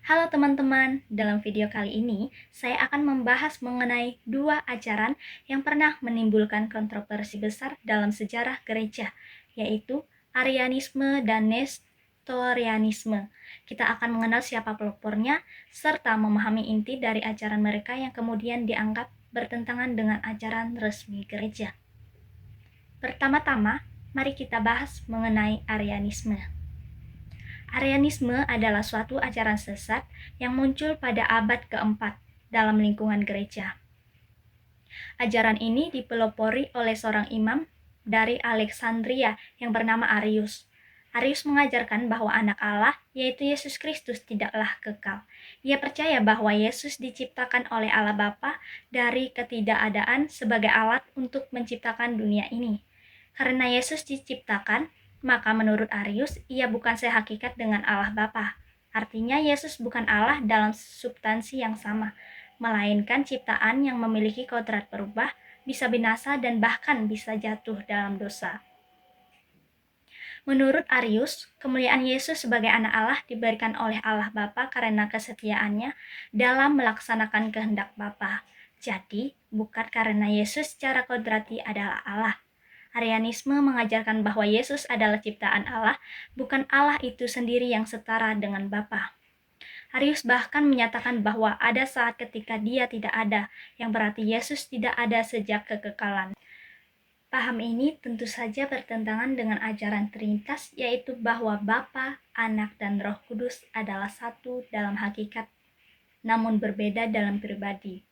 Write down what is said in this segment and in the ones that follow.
Halo teman-teman, dalam video kali ini saya akan membahas mengenai dua ajaran yang pernah menimbulkan kontroversi besar dalam sejarah gereja, yaitu Arianisme dan Nestorianisme. Kita akan mengenal siapa pelopornya, serta memahami inti dari ajaran mereka yang kemudian dianggap bertentangan dengan ajaran resmi gereja. Pertama-tama, mari kita bahas mengenai Arianisme. Arianisme adalah suatu ajaran sesat yang muncul pada abad keempat dalam lingkungan gereja. Ajaran ini dipelopori oleh seorang imam dari Alexandria yang bernama Arius. Arius mengajarkan bahwa anak Allah, yaitu Yesus Kristus, tidaklah kekal. Ia percaya bahwa Yesus diciptakan oleh Allah Bapa dari ketidakadaan sebagai alat untuk menciptakan dunia ini. Karena Yesus diciptakan, maka menurut Arius, ia bukan sehakikat dengan Allah Bapa. Artinya Yesus bukan Allah dalam substansi yang sama, melainkan ciptaan yang memiliki kodrat berubah, bisa binasa dan bahkan bisa jatuh dalam dosa. Menurut Arius, kemuliaan Yesus sebagai anak Allah diberikan oleh Allah Bapa karena kesetiaannya dalam melaksanakan kehendak Bapa. Jadi, bukan karena Yesus secara kodrati adalah Allah. Arianisme mengajarkan bahwa Yesus adalah ciptaan Allah, bukan Allah itu sendiri yang setara dengan Bapa. Arius bahkan menyatakan bahwa ada saat ketika dia tidak ada, yang berarti Yesus tidak ada sejak kekekalan. Paham ini tentu saja bertentangan dengan ajaran Trinitas, yaitu bahwa Bapa, Anak, dan Roh Kudus adalah satu dalam hakikat, namun berbeda dalam pribadi.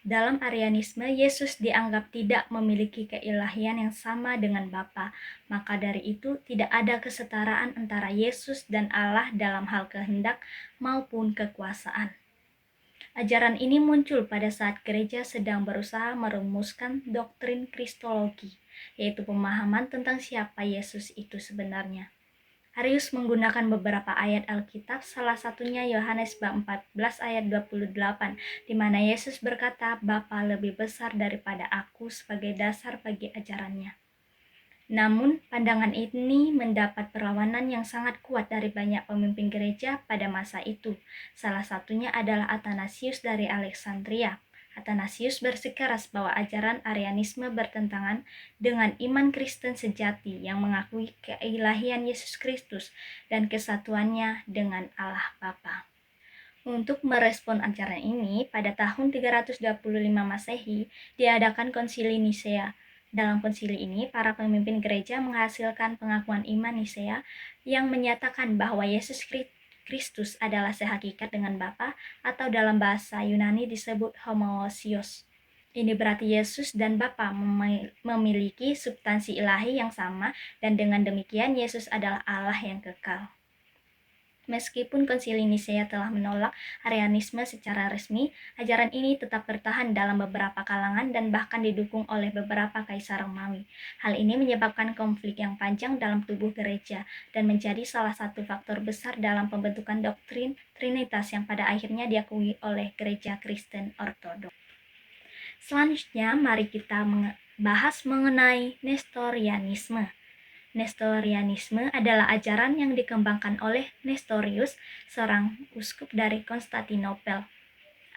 Dalam Arianisme, Yesus dianggap tidak memiliki keilahian yang sama dengan Bapa. Maka dari itu, tidak ada kesetaraan antara Yesus dan Allah dalam hal kehendak maupun kekuasaan. Ajaran ini muncul pada saat gereja sedang berusaha merumuskan doktrin Kristologi, yaitu pemahaman tentang siapa Yesus itu sebenarnya. Arius menggunakan beberapa ayat Alkitab, salah satunya Yohanes bab 14 ayat 28, di mana Yesus berkata, "Bapa lebih besar daripada aku," sebagai dasar bagi ajarannya. Namun, pandangan ini mendapat perlawanan yang sangat kuat dari banyak pemimpin gereja pada masa itu. Salah satunya adalah Athanasius dari Alexandria. Athanasius bersikeras bahwa ajaran Arianisme bertentangan dengan iman Kristen sejati yang mengakui keilahian Yesus Kristus dan kesatuannya dengan Allah Bapa. Untuk merespon ajaran ini, pada tahun 325 Masehi diadakan Konsili Nisea. Dalam konsili ini, para pemimpin gereja menghasilkan pengakuan iman Nisea yang menyatakan bahwa Yesus Kristus adalah sehakikat dengan Bapa, atau dalam bahasa Yunani disebut homoousios. Ini berarti Yesus dan Bapa memiliki substansi ilahi yang sama, dan dengan demikian Yesus adalah Allah yang kekal. Meskipun Konsili Nisea telah menolak Arianisme secara resmi, ajaran ini tetap bertahan dalam beberapa kalangan dan bahkan didukung oleh beberapa kaisar Romawi. Hal ini menyebabkan konflik yang panjang dalam tubuh gereja dan menjadi salah satu faktor besar dalam pembentukan doktrin Trinitas yang pada akhirnya diakui oleh gereja Kristen Ortodoks. Selanjutnya, mari kita bahas mengenai Nestorianisme. Nestorianisme adalah ajaran yang dikembangkan oleh Nestorius, seorang uskup dari Konstantinopel.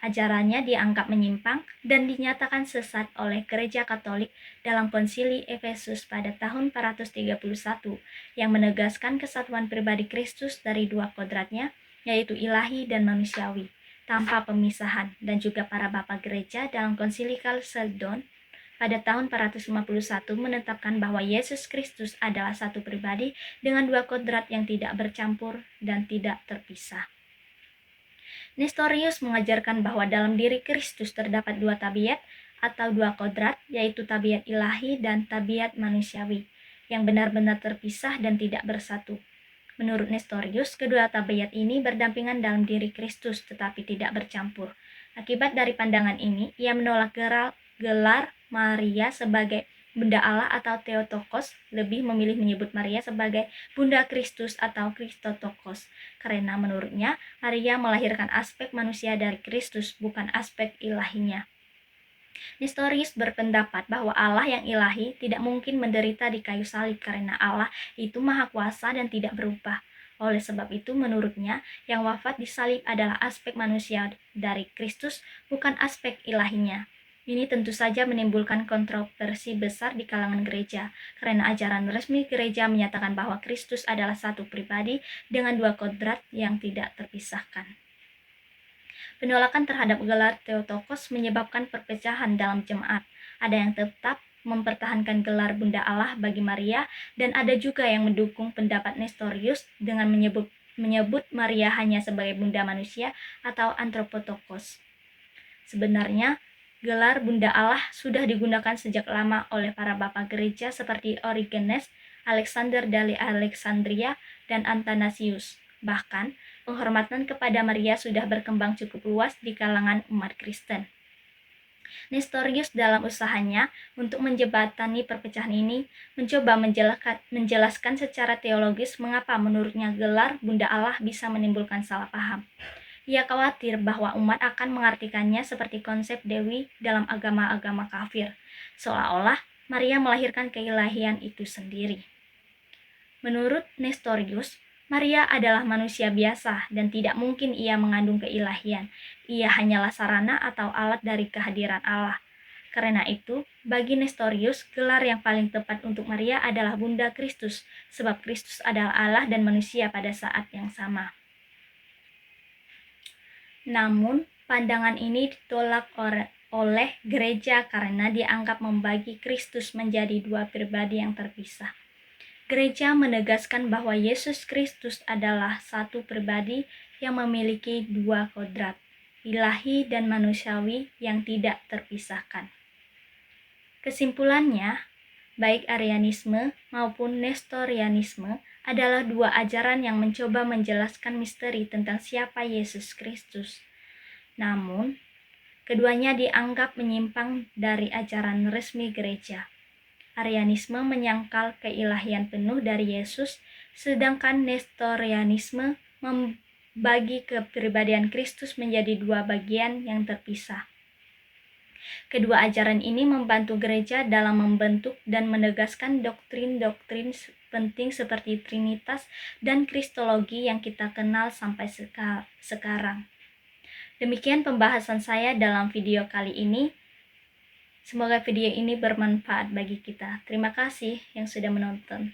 Ajarannya dianggap menyimpang dan dinyatakan sesat oleh Gereja Katolik dalam Konsili Efesus pada tahun 431 yang menegaskan kesatuan pribadi Kristus dari dua kodratnya, yaitu ilahi dan manusiawi, tanpa pemisahan, dan juga para bapa gereja dalam Konsili Chalcedon pada tahun 451 menetapkan bahwa Yesus Kristus adalah satu pribadi dengan dua kodrat yang tidak bercampur dan tidak terpisah. Nestorius mengajarkan bahwa dalam diri Kristus terdapat dua tabiat atau dua kodrat, yaitu tabiat ilahi dan tabiat manusiawi, yang benar-benar terpisah dan tidak bersatu. Menurut Nestorius, kedua tabiat ini berdampingan dalam diri Kristus tetapi tidak bercampur. Akibat dari pandangan ini, ia menolak gelar Maria sebagai Bunda Allah atau Theotokos, lebih memilih menyebut Maria sebagai Bunda Kristus atau Christotokos, karena menurutnya Maria melahirkan aspek manusia dari Kristus, bukan aspek ilahinya. Nestorius berpendapat bahwa Allah yang ilahi tidak mungkin menderita di kayu salib karena Allah itu maha kuasa dan tidak berubah. Oleh sebab itu, menurutnya, yang wafat di salib adalah aspek manusia dari Kristus, bukan aspek ilahinya. Ini tentu saja menimbulkan kontroversi besar di kalangan gereja, karena ajaran resmi gereja menyatakan bahwa Kristus adalah satu pribadi dengan dua kodrat yang tidak terpisahkan. Penolakan terhadap gelar Theotokos menyebabkan perpecahan dalam jemaat. Ada yang tetap mempertahankan gelar Bunda Allah bagi Maria, dan ada juga yang mendukung pendapat Nestorius dengan menyebut Maria hanya sebagai bunda manusia atau Anthropotokos. Sebenarnya, gelar Bunda Allah sudah digunakan sejak lama oleh para bapak gereja seperti Origenes, Alexander dari Alexandria, dan Athanasius. Bahkan, penghormatan kepada Maria sudah berkembang cukup luas di kalangan umat Kristen. Nestorius dalam usahanya untuk menjembatani perpecahan ini mencoba menjelaskan secara teologis mengapa menurutnya gelar Bunda Allah bisa menimbulkan salah paham. Ia khawatir bahwa umat akan mengartikannya seperti konsep dewi dalam agama-agama kafir, seolah-olah Maria melahirkan keilahian itu sendiri. Menurut Nestorius, Maria adalah manusia biasa dan tidak mungkin ia mengandung keilahian. Ia hanyalah sarana atau alat dari kehadiran Allah. Karena itu, bagi Nestorius, gelar yang paling tepat untuk Maria adalah Bunda Kristus, sebab Kristus adalah Allah dan manusia pada saat yang sama. Namun, pandangan ini ditolak oleh gereja karena dianggap membagi Kristus menjadi dua pribadi yang terpisah. Gereja menegaskan bahwa Yesus Kristus adalah satu pribadi yang memiliki dua kodrat, ilahi dan manusiawi yang tidak terpisahkan. Kesimpulannya, baik Arianisme maupun Nestorianisme adalah dua ajaran yang mencoba menjelaskan misteri tentang siapa Yesus Kristus. Namun, keduanya dianggap menyimpang dari ajaran resmi gereja. Arianisme menyangkal keilahian penuh dari Yesus, sedangkan Nestorianisme membagi kepribadian Kristus menjadi dua bagian yang terpisah. Kedua ajaran ini membantu gereja dalam membentuk dan menegaskan doktrin-doktrin penting seperti Trinitas dan Kristologi yang kita kenal sampai sekarang. Demikian pembahasan saya dalam video kali ini. Semoga video ini bermanfaat bagi kita. Terima kasih yang sudah menonton.